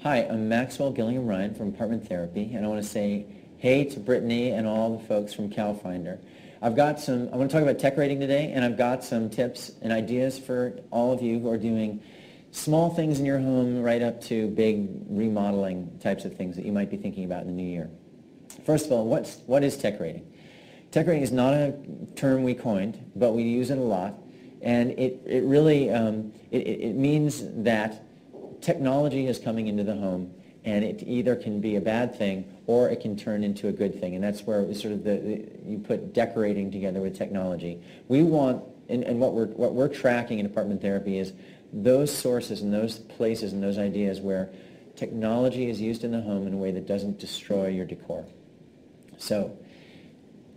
Hi, I'm Maxwell Gillingham-Ryan from Apartment Therapy, and I want to say hey to Brittany and all the folks from CalFinder. I want to talk about tech rating today, and I've got some tips and ideas for all of you who are doing small things in your home right up to big remodeling types of things that you might be thinking about in the new year. First of all, what is tech rating? Tech rating is not a term we coined, but we use it a lot, and it really it means that technology is coming into the home, and it either can be a bad thing or it can turn into a good thing, and that's where it's sort of you put decorating together with technology. We want, and what we're tracking in apartment therapy is those sources and those places and those ideas where technology is used in the home in a way that doesn't destroy your decor. So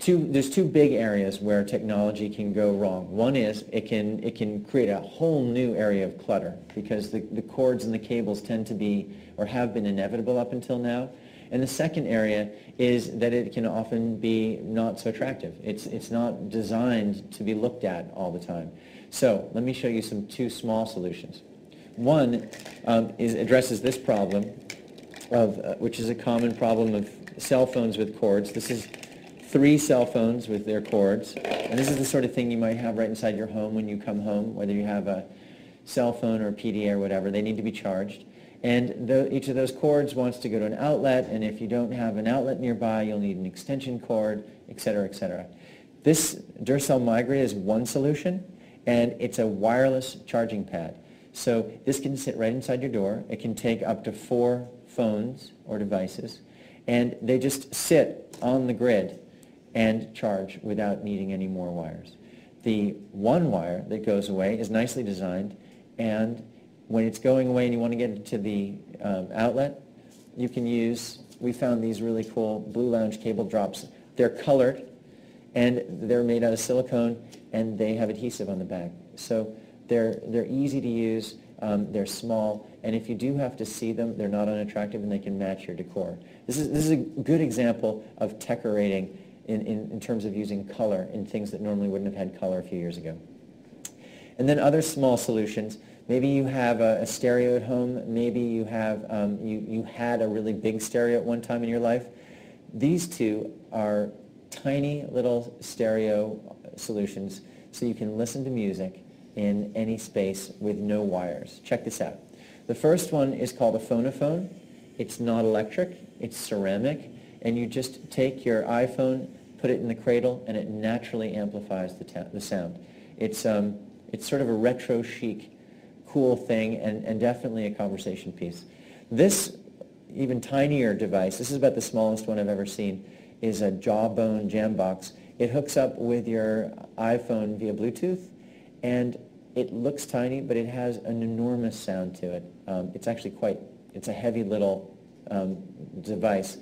there's two big areas where technology can go wrong. One is it can create a whole new area of clutter because the cords and the cables tend to be or have been inevitable up until now. And the second area is that it can often be not so attractive. It's not designed to be looked at all the time. So let me show you two small solutions. One addresses this problem which is a common problem of cell phones with cords. This is 3 cell phones with their cords, and this is the sort of thing you might have right inside your home when you come home, whether you have a cell phone or a PDA or whatever. They need to be charged, and each of those cords wants to go to an outlet, and if you don't have an outlet nearby, you'll need an extension cord, etc., etc. This Duracell Migrate is one solution, and it's a wireless charging pad. So this can sit right inside your door. It can take up to 4 phones or devices, and they just sit on the grid and charge without needing any more wires. The one wire that goes away is nicely designed, and when it's going away and you want to get it to the outlet, you can use, we found these really cool Blue Lounge cable drops. They're colored, and they're made out of silicone, and they have adhesive on the back. So they're easy to use, they're small, and if you do have to see them, they're not unattractive, and they can match your decor. This is a good example of decorating in terms of using color in things that normally wouldn't have had color a few years ago. And then other small solutions. Maybe you have a stereo at home. Maybe you have you had a really big stereo at one time in your life. These two are tiny little stereo solutions, so you can listen to music in any space with no wires. Check this out. The first one is called a phonophone. It's not electric. It's ceramic. And you just take your iPhone, put it in the cradle, and it naturally amplifies the sound. It's sort of a retro chic, cool thing, and definitely a conversation piece. This even tinier device, this is about the smallest one I've ever seen, is a Jawbone Jambox. It hooks up with your iPhone via Bluetooth, and it looks tiny, but it has an enormous sound to it. It's a heavy little device.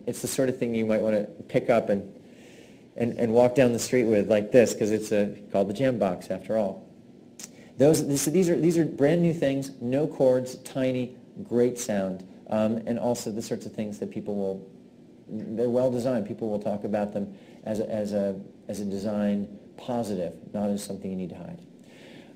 It's the sort of thing you might want to pick up and walk down the street with like this, because it's called the Jambox after all. These are brand new things, no cords, tiny, great sound, and also the sorts of things that they're well designed. People will talk about them as a design positive, not as something you need to hide.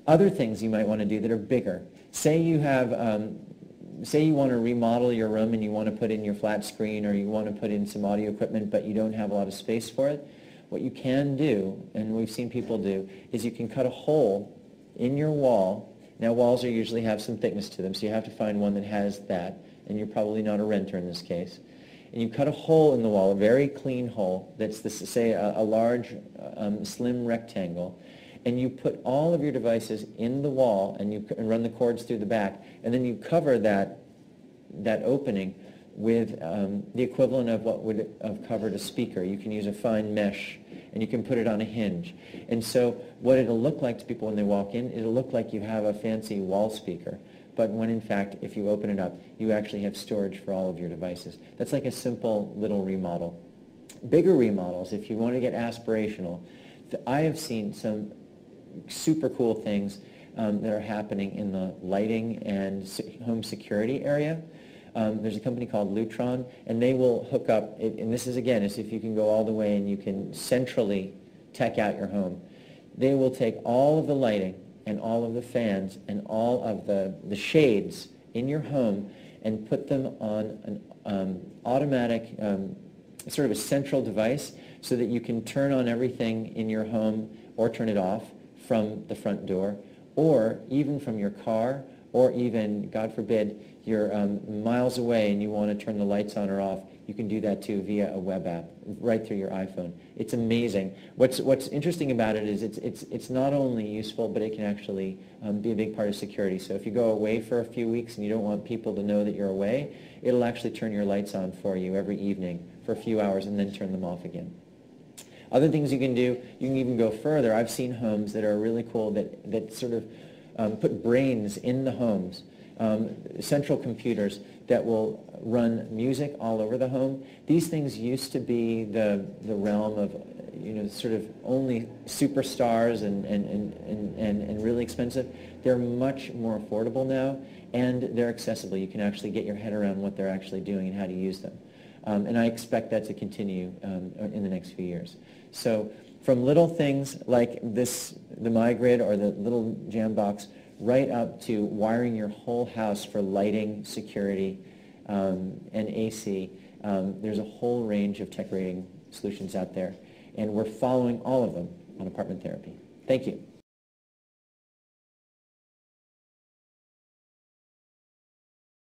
Other things you might want to do that are bigger. Say you want to remodel your room and you want to put in your flat screen, or you want to put in some audio equipment, but you don't have a lot of space for it. What you can do, and we've seen people do, is you can cut a hole in your wall. Now, walls usually have some thickness to them, so you have to find one that has that, and you're probably not a renter in this case. And you cut a hole in the wall, a very clean hole that's, say, a large, slim rectangle, and you put all of your devices in the wall, and you run the cords through the back, and then you cover that opening with the equivalent of what would have covered a speaker. You can use a fine mesh, and you can put it on a hinge. And so what it'll look like to people when they walk in, it'll look like you have a fancy wall speaker, but when in fact, if you open it up, you actually have storage for all of your devices. That's like a simple little remodel. Bigger remodels, if you want to get aspirational, I have seen some super cool things that are happening in the lighting and home security area. There's a company called Lutron, and they will hook up, and this is again, as if you can go all the way and you can centrally tech out your home. They will take all of the lighting and all of the fans and all of the shades in your home, and put them on an automatic, sort of a central device so that you can turn on everything in your home or turn it off from the front door, or even from your car, or even, God forbid, you're miles away and you want to turn the lights on or off. You can do that too via a web app right through your iPhone. It's amazing. What's interesting about it is it's not only useful, but it can actually be a big part of security. So if you go away for a few weeks and you don't want people to know that you're away, it'll actually turn your lights on for you every evening for a few hours and then turn them off again. Other things you can do, you can even go further. I've seen homes that are really cool that sort of put brains in the homes, central computers that will run music all over the home. These things used to be the realm of, sort of only superstars and really expensive. They're much more affordable now, and they're accessible. You can actually get your head around what they're actually doing and how to use them. And I expect that to continue in the next few years. So from little things like this, the MyGrid or the little Jambox, right up to wiring your whole house for lighting, security, and AC. There's a whole range of tech rating solutions out there, and we're following all of them on Apartment Therapy. Thank you.